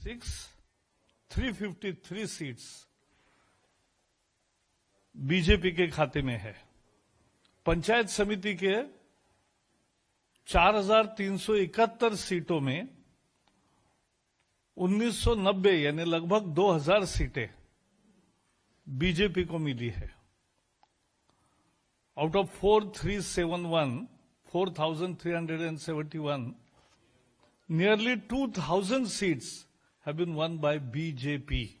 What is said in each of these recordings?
353 seats BJP के खाते में है। पंचायत समिति के 4,371 सीटों में 1990 यानी लगभग 2,000 सीटें बीजेपी को मिली है। Out of 4,371, nearly 2,000 seats have been won by BJP.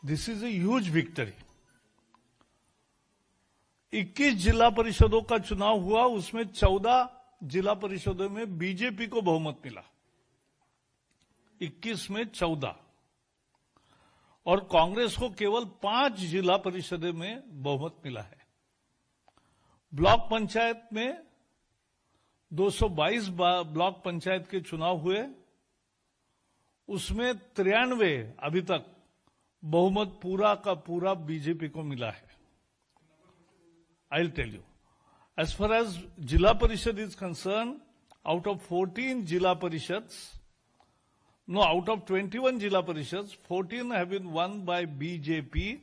This is a huge victory. 21 जिला परिषदों का चुनाव हुआ, उसमें 14 जिला परिषदों में बीजेपी को बहुमत मिला, 21 में 14, और कांग्रेस को केवल 5 जिला परिषदों में बहुमत मिला है। ब्लॉक पंचायत में 222 ब्लॉक पंचायत के चुनाव हुए, उसमें 93 अभी तक बहुमत पूरा का पूरा बीजेपी को मिला है। I will tell you, as far as zila parishad is concern, out of 14 जिला परिषद, out of 21 जिला परिषद, 14 have been won by BJP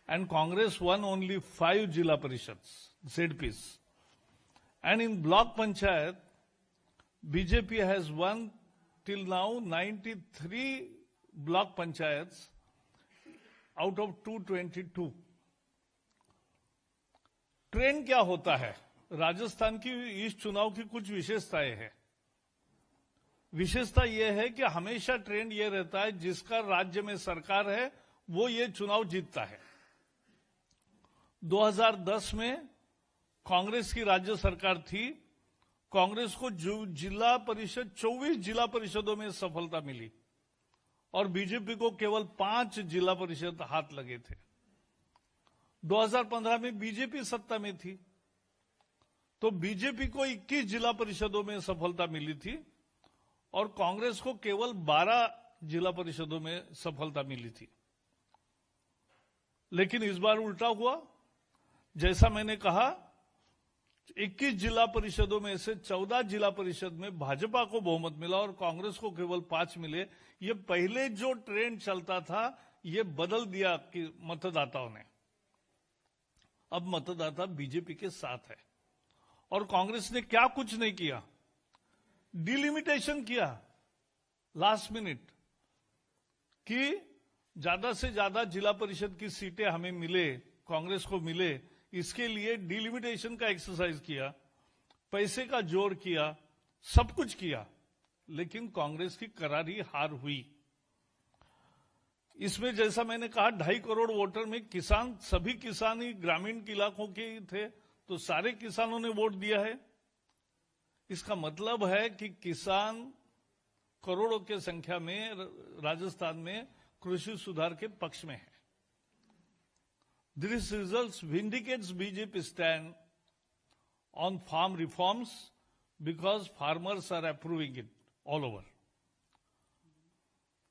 and Congress won only 5 जिला परिषद, ZPs. And in block panchayat, BJP has won till now 93 block panchayats out of 222. Trend क्या होता है? राजस्थान की इस चुनाव की कुछ विशेषताएं हैं। विशेषता यह है कि हमेशा ट्रेंड यह रहता है जिसका राज्य में सरकार है वो ये चुनाव जीतता है। 2010 में कांग्रेस की राज्य सरकार थी, कांग्रेस को जिला परिषद 24 जिला परिषदों में सफलता मिली और बीजेपी को केवल 5 जिला परिषद हाथ लगे थे। 2015 में बीजेपी सत्ता में थी तो बीजेपी को 21 जिला परिषदों में सफलता मिली थी और कांग्रेस को केवल 12 जिला परिषदों में सफलता मिली थी। लेकिन इस बार उल्टा हुआ। जैसा मैंने कहा, 21 जिला परिषदों में से 14 जिला परिषद में भाजपा को बहुमत मिला और कांग्रेस को केवल 5 मिले। ये पहले जो ट्रेंड चलता था ये बदल दिया कि मतदाताओं ने। अब मतदाता बीजेपी के साथ है और कांग्रेस ने क्या कुछ नहीं किया, डिलिमिटेशन किया लास्ट मिनट कि ज्यादा से ज्यादा जिला परिषद की सीटें हमें मिले, कांग्रेस को मिले, इसके लिए डिलिमिटेशन का एक्सरसाइज किया, पैसे का जोर किया, सब कुछ किया, लेकिन कांग्रेस की करारी हार हुई। इसमें जैसा मैंने कहा 2.5 करोड़ वोटर में किसान, सभी किसान ही ग्रामीण इलाकों के ही थे, तो सारे किसानों ने वोट दिया है। इसका मतलब है कि किसान करोड़ों की संख्या में राजस्थान में कृषि सुधार के पक्ष में है। This results vindicates BJP stand on farm reforms because farmers are approving it all over.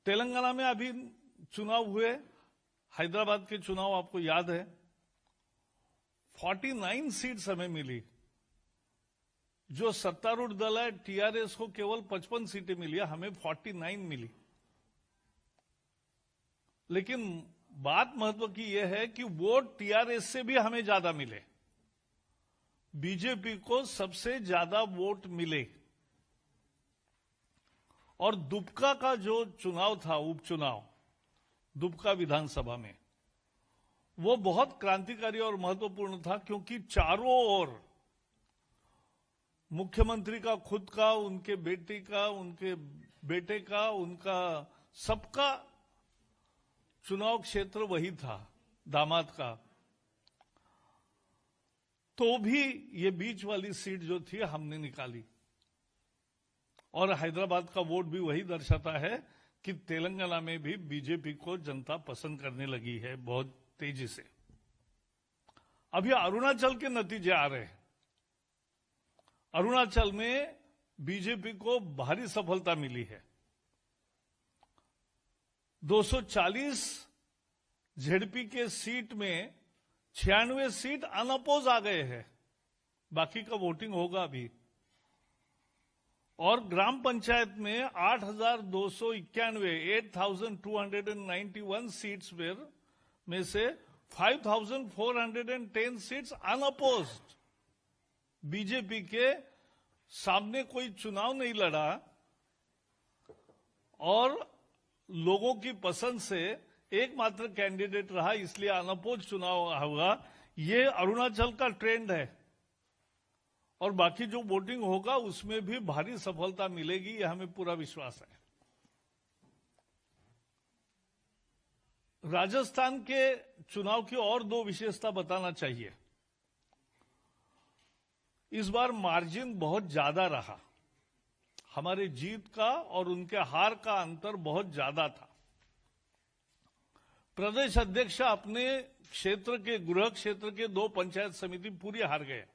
Telangana में अभी चुनाव हुए, हैदराबाद के चुनाव आपको याद है, 49 सीट्स हमें मिली। जो सत्तारूढ़ दल है टीआरएस को केवल 55 सीटें मिली, हमें 49 मिली। लेकिन बात महत्व की यह है कि वोट टीआरएस से भी हमें ज्यादा मिले, बीजेपी को सबसे ज्यादा वोट मिले। और दुबका का जो चुनाव था, उपचुनाव दुबका विधानसभा में, वो बहुत क्रांतिकारी और महत्वपूर्ण था क्योंकि चारों ओर मुख्यमंत्री का खुद का, उनके बेटी का, उनके बेटे का, उनका सबका चुनाव क्षेत्र वही था, दामाद का। तो भी ये बीच वाली सीट जो थी हमने निकाली और हैदराबाद का वोट भी वही दर्शाता है कि तेलंगाना में भी बीजेपी को जनता पसंद करने लगी है बहुत तेजी से। अभी अरुणाचल के नतीजे आ रहे हैं। अरुणाचल में बीजेपी को भारी सफलता मिली है। 240 जेडपी के सीट में 96 सीट अनअपोज आ गए हैं, बाकी का वोटिंग होगा अभी। और ग्राम पंचायत में 8,291 सीट्स में से 5,410 सीट्स अनअपोज्ड। बीजेपी के सामने कोई चुनाव नहीं लड़ा और लोगों की पसंद से एकमात्र कैंडिडेट रहा, इसलिए अनअपोज चुनाव हुआ। ये अरुणाचल का ट्रेंड है और बाकी जो वोटिंग होगा उसमें भी भारी सफलता मिलेगी, यह हमें पूरा विश्वास है। राजस्थान के चुनाव की और दो विशेषता बताना चाहिए। इस बार मार्जिन बहुत ज्यादा रहा, हमारे जीत का और उनके हार का अंतर बहुत ज्यादा था। प्रदेश अध्यक्ष अपने क्षेत्र के गृह क्षेत्र के 2 पंचायत समिति पूरी हार गए।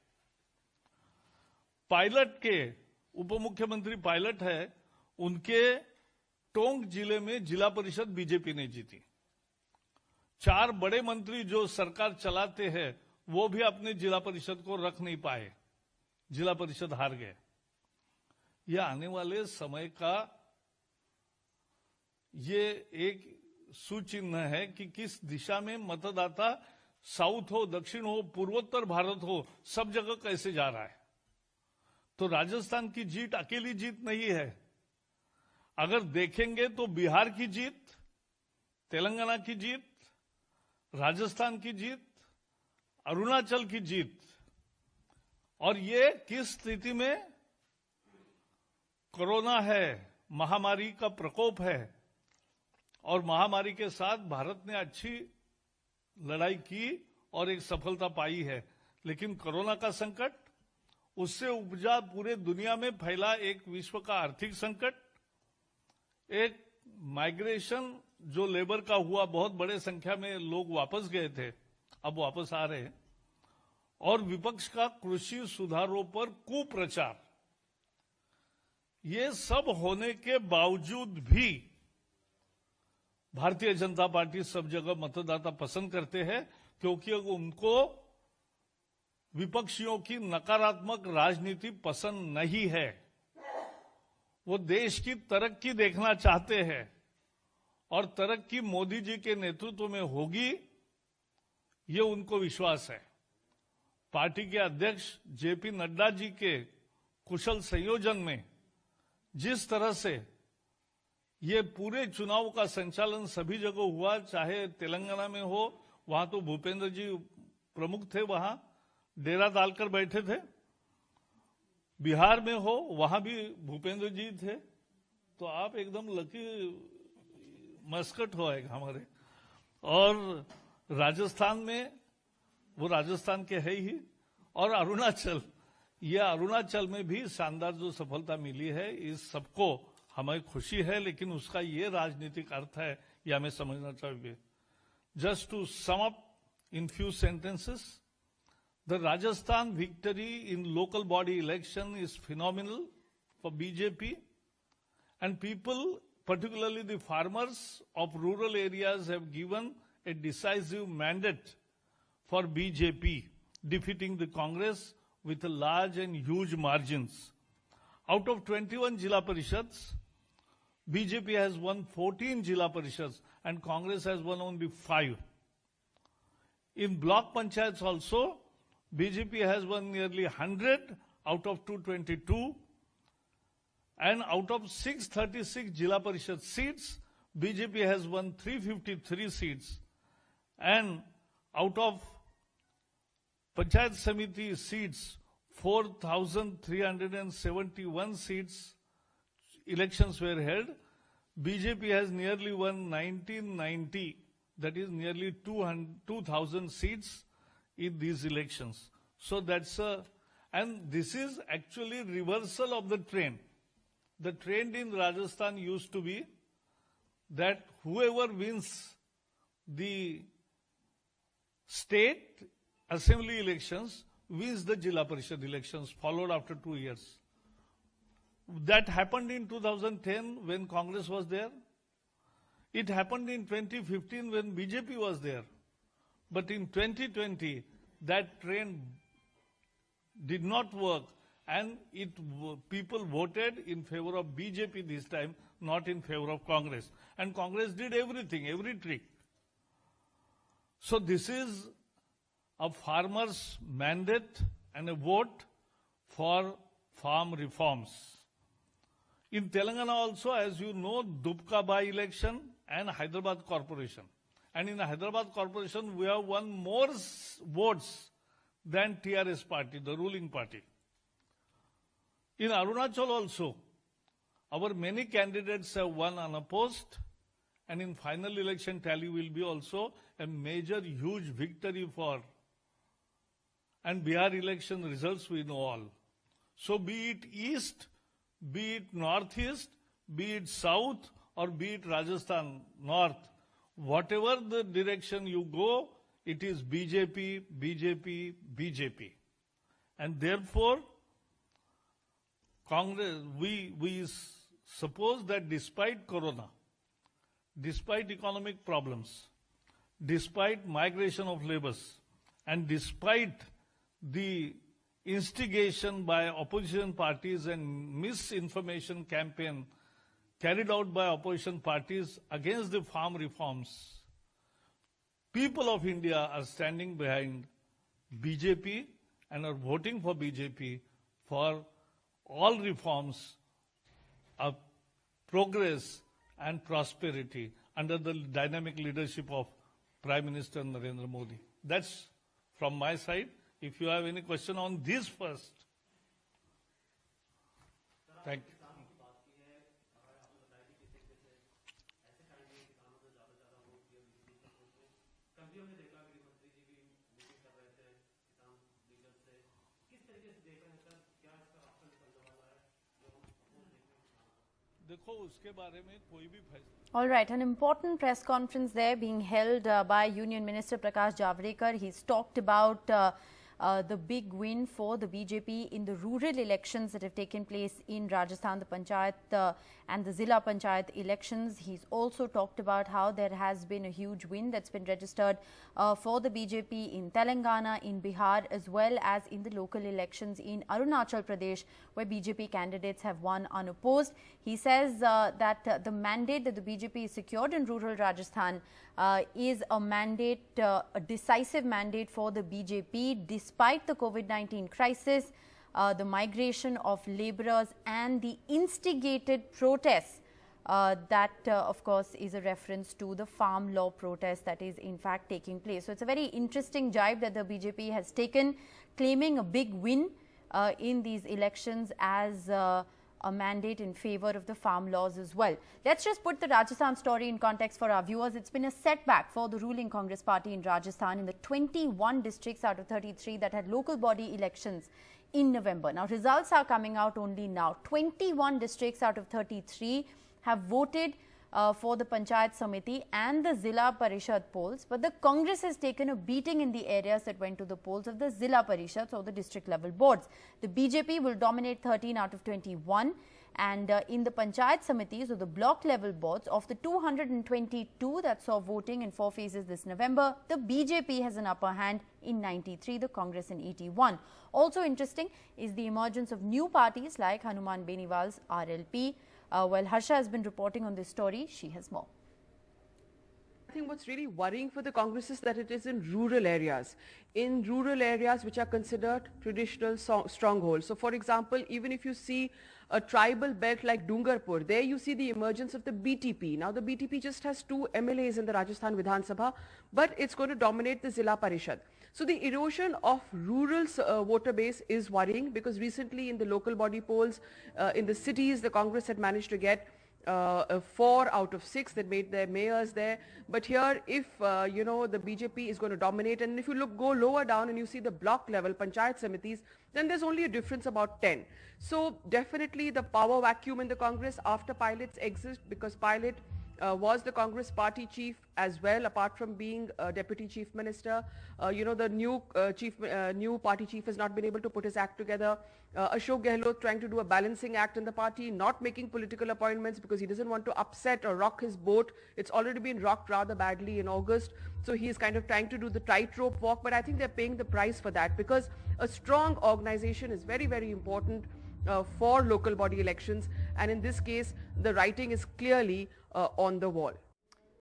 पायलट के उप मुख्यमंत्री पायलट है, उनके टोंक जिले में जिला परिषद बीजेपी ने जीती। 4 बड़े मंत्री जो सरकार चलाते हैं वो भी अपने जिला परिषद को रख नहीं पाए, जिला परिषद हार गए। यह आने वाले समय का ये एक सुचिन्ह है कि किस दिशा में मतदाता साउथ हो, दक्षिण हो, पूर्वोत्तर भारत हो, सब जगह कैसे जा रहा है। तो राजस्थान की जीत अकेली जीत नहीं है। अगर देखेंगे तो बिहार की जीत, तेलंगाना की जीत, राजस्थान की जीत, अरुणाचल की जीत, और ये किस स्थिति में? कोरोना है, महामारी का प्रकोप है और महामारी के साथ भारत ने अच्छी लड़ाई की और एक सफलता पाई है। लेकिन कोरोना का संकट, उससे उपजा पूरे दुनिया में फैला एक विश्व का आर्थिक संकट, एक माइग्रेशन जो लेबर का हुआ, बहुत बड़े संख्या में लोग वापस गए थे, अब वापस आ रहे हैं, और विपक्ष का कृषि सुधारों पर कुप्रचार, ये सब होने के बावजूद भी भारतीय जनता पार्टी सब जगह मतदाता पसंद करते हैं, क्योंकि उनको विपक्षियों की नकारात्मक राजनीति पसंद नहीं है। वो देश की तरक्की देखना चाहते हैं और तरक्की मोदी जी के नेतृत्व में होगी, ये उनको विश्वास है। पार्टी के अध्यक्ष जेपी नड्डा जी के कुशल संयोजन में जिस तरह से ये पूरे चुनाव का संचालन सभी जगह हुआ, चाहे तेलंगाना में हो, वहां तो भूपेंद्र जी प्रमुख थे, वहां डेरा डालकर बैठे थे, बिहार में हो वहां भी भूपेंद्र जी थे, तो आप एकदम लकी मस्कट हो आएगा हमारे। और राजस्थान में वो राजस्थान के है ही, और अरुणाचल, ये अरुणाचल में भी शानदार जो सफलता मिली है, इस सबको हमें खुशी है, लेकिन उसका ये राजनीतिक अर्थ है, ये हमें समझना चाहिए। Just to sum up in few sentences, the Rajasthan victory in local body election is phenomenal for BJP, and people, particularly the farmers of rural areas, have given a decisive mandate for BJP, defeating the Congress with large and huge margins. Out of 21 Jila Parishads, BJP has won 14 Jila Parishads and Congress has won only 5. In block panchayats also, BJP has won nearly 100 out of 222. And out of 636 Jila Parishad seats, BJP has won 353 seats. And out of Panchayat Samiti seats, 4,371 seats, elections were held. BJP has nearly won 1990, that is nearly 2,000 seats in these elections. So that's and this is actually reversal of the trend. The trend in Rajasthan used to be that whoever wins the state assembly elections wins the Jila Parishad elections, followed after 2 years. That happened in 2010 when Congress was there. It happened in 2015 when BJP was there. But in 2020, that trend did not work, and people voted in favor of BJP this time, not in favor of Congress. And Congress did everything, every trick. So this is a farmer's mandate and a vote for farm reforms. In Telangana also, as you know, Dupka by-election and Hyderabad Corporation. And in the Hyderabad Corporation, we have won more votes than TRS party, the ruling party. In Arunachal also, our many candidates have won unopposed, and in final election tally will be also a major, huge victory for. And Bihar election results we know all. So be it east, be it northeast, be it south, or be it Rajasthan north, whatever the direction you go, it is BJP, BJP, BJP. And therefore, Congress, we suppose that despite Corona, despite economic problems, despite migration of laborers, and despite the instigation by opposition parties and misinformation campaign carried out by opposition parties against the farm reforms, people of India are standing behind BJP and are voting for BJP for all reforms of progress and prosperity under the dynamic leadership of Prime Minister Narendra Modi. That's from my side. If you have any question on this first. Thank you. All right, an important press conference there being held by Union Minister Prakash Javadekar. He's talked about the big win for the BJP in the rural elections that have taken place in Rajasthan, the Panchayat and the Zilla Panchayat elections. He's also talked about how there has been a huge win that's been registered for the BJP in Telangana, in Bihar, as well as in the local elections in Arunachal Pradesh, where BJP candidates have won unopposed. He says that the mandate that the BJP secured in rural Rajasthan is a mandate, a decisive mandate for the BJP, despite the COVID-19 crisis, the migration of laborers and the instigated protests. That, of course, is a reference to the farm law protest that is in fact taking place. So it's a very interesting jibe that the BJP has taken, claiming a big win in these elections as a mandate in favor of the farm laws as well. Let's just put the Rajasthan story in context for our viewers. It's been a setback for the ruling Congress party in Rajasthan in the 21 districts out of 33 that had local body elections in November. Now, results are coming out only now. 21 districts out of 33 have voted for the Panchayat Samiti and the Zilla Parishad polls, but the Congress has taken a beating in the areas that went to the polls of the Zilla Parishads or the district level boards. The BJP will dominate 13 out of 21, and in the Panchayat Samitis or the block level boards, of the 222 that saw voting in 4 phases this November, the BJP has an upper hand in 93, the Congress in 81. Also interesting is the emergence of new parties like Hanuman Beniwal's RLP. While Harsha has been reporting on this story, she has more. I think what's really worrying for the Congress is that it is in rural areas which are considered traditional strongholds. So for example, even if you see a tribal belt like Dungarpur, there you see the emergence of the BTP. Now the BTP just has 2 MLAs in the Rajasthan Vidhan Sabha, but it's going to dominate the Zilla Parishad. So the erosion of rural voter base is worrying, because recently in the local body polls in the cities, the Congress had managed to get 4 out of 6 that made their mayors there. But here, if you know, the BJP is going to dominate, and if you go lower down and you see the block level Panchayat Samitis, then there's only a difference about 10. So definitely the power vacuum in the Congress after Pilot's exit, because Pilot was the Congress party chief as well, apart from being deputy chief minister. The new party chief has not been able to put his act together. Ashok Gehlot trying to do a balancing act in the party, not making political appointments because he doesn't want to upset or rock his boat. It's already been rocked rather badly in August. So he is kind of trying to do the tightrope walk, but I think they're paying the price for that because a strong organization is very, very important for local body elections, and in this case the writing is clearly on the wall.